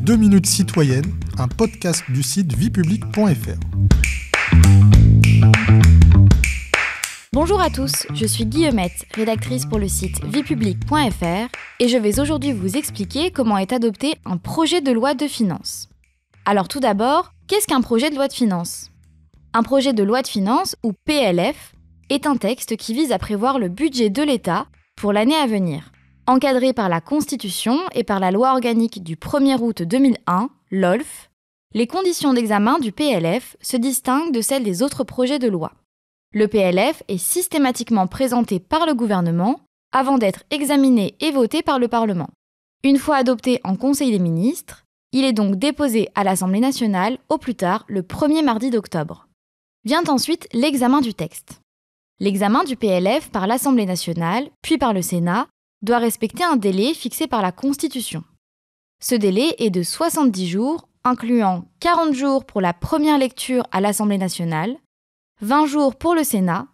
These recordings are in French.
2 minutes citoyennes, un podcast du site viepublique.fr. Bonjour à tous, je suis Guillemette, rédactrice pour le site viepublique.fr et je vais aujourd'hui vous expliquer comment est adopté un projet de loi de finances. Alors tout d'abord, qu'est-ce qu'un projet de loi de finances ? Un projet de loi de finances, ou PLF, est un texte qui vise à prévoir le budget de l'État pour l'année à venir. Encadré par la Constitution et par la loi organique du 1er août 2001, LOLF, les conditions d'examen du PLF se distinguent de celles des autres projets de loi. Le PLF est systématiquement présenté par le gouvernement avant d'être examiné et voté par le Parlement. Une fois adopté en Conseil des ministres, il est donc déposé à l'Assemblée nationale au plus tard le 1er mardi d'octobre. Vient ensuite l'examen du texte. L'examen du PLF par l'Assemblée nationale, puis par le Sénat, doit respecter un délai fixé par la Constitution. Ce délai est de 70 jours, incluant 40 jours pour la première lecture à l'Assemblée nationale, 20 jours pour le Sénat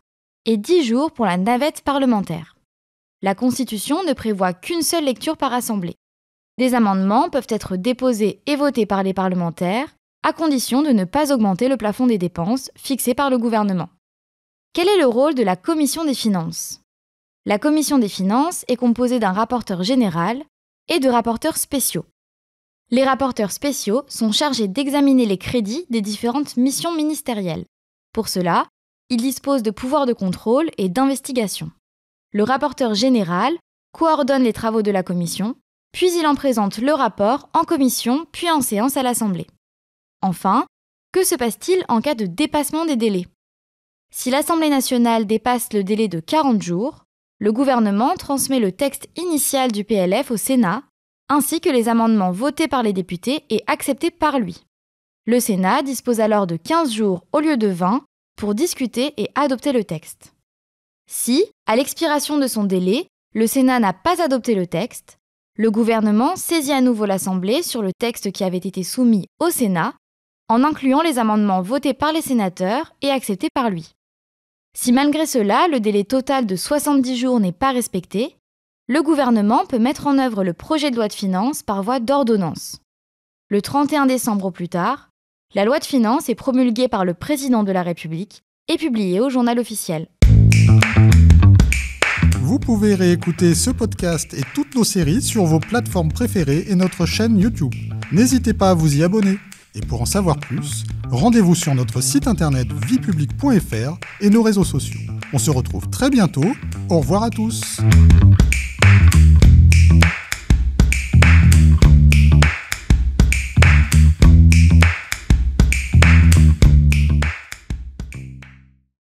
et 10 jours pour la navette parlementaire. La Constitution ne prévoit qu'une seule lecture par assemblée. Des amendements peuvent être déposés et votés par les parlementaires, à condition de ne pas augmenter le plafond des dépenses fixé par le gouvernement. Quel est le rôle de la Commission des finances ? La Commission des finances est composée d'un rapporteur général et de rapporteurs spéciaux. Les rapporteurs spéciaux sont chargés d'examiner les crédits des différentes missions ministérielles. Pour cela, ils disposent de pouvoirs de contrôle et d'investigation. Le rapporteur général coordonne les travaux de la commission, puis il en présente le rapport en commission puis en séance à l'Assemblée. Enfin, que se passe-t-il en cas de dépassement des délais ? Si l'Assemblée nationale dépasse le délai de 40 jours, le gouvernement transmet le texte initial du PLF au Sénat, ainsi que les amendements votés par les députés et acceptés par lui. Le Sénat dispose alors de 15 jours au lieu de 20 pour discuter et adopter le texte. Si, à l'expiration de son délai, le Sénat n'a pas adopté le texte, le gouvernement saisit à nouveau l'Assemblée sur le texte qui avait été soumis au Sénat, en incluant les amendements votés par les sénateurs et acceptés par lui. Si malgré cela, le délai total de 70 jours n'est pas respecté, le gouvernement peut mettre en œuvre le projet de loi de finances par voie d'ordonnance. Le 31 décembre au plus tard, la loi de finances est promulguée par le président de la République et publiée au journal officiel. Vous pouvez réécouter ce podcast et toutes nos séries sur vos plateformes préférées et notre chaîne YouTube. N'hésitez pas à vous y abonner. Et pour en savoir plus, rendez-vous sur notre site internet viepublique.fr et nos réseaux sociaux. On se retrouve très bientôt. Au revoir à tous.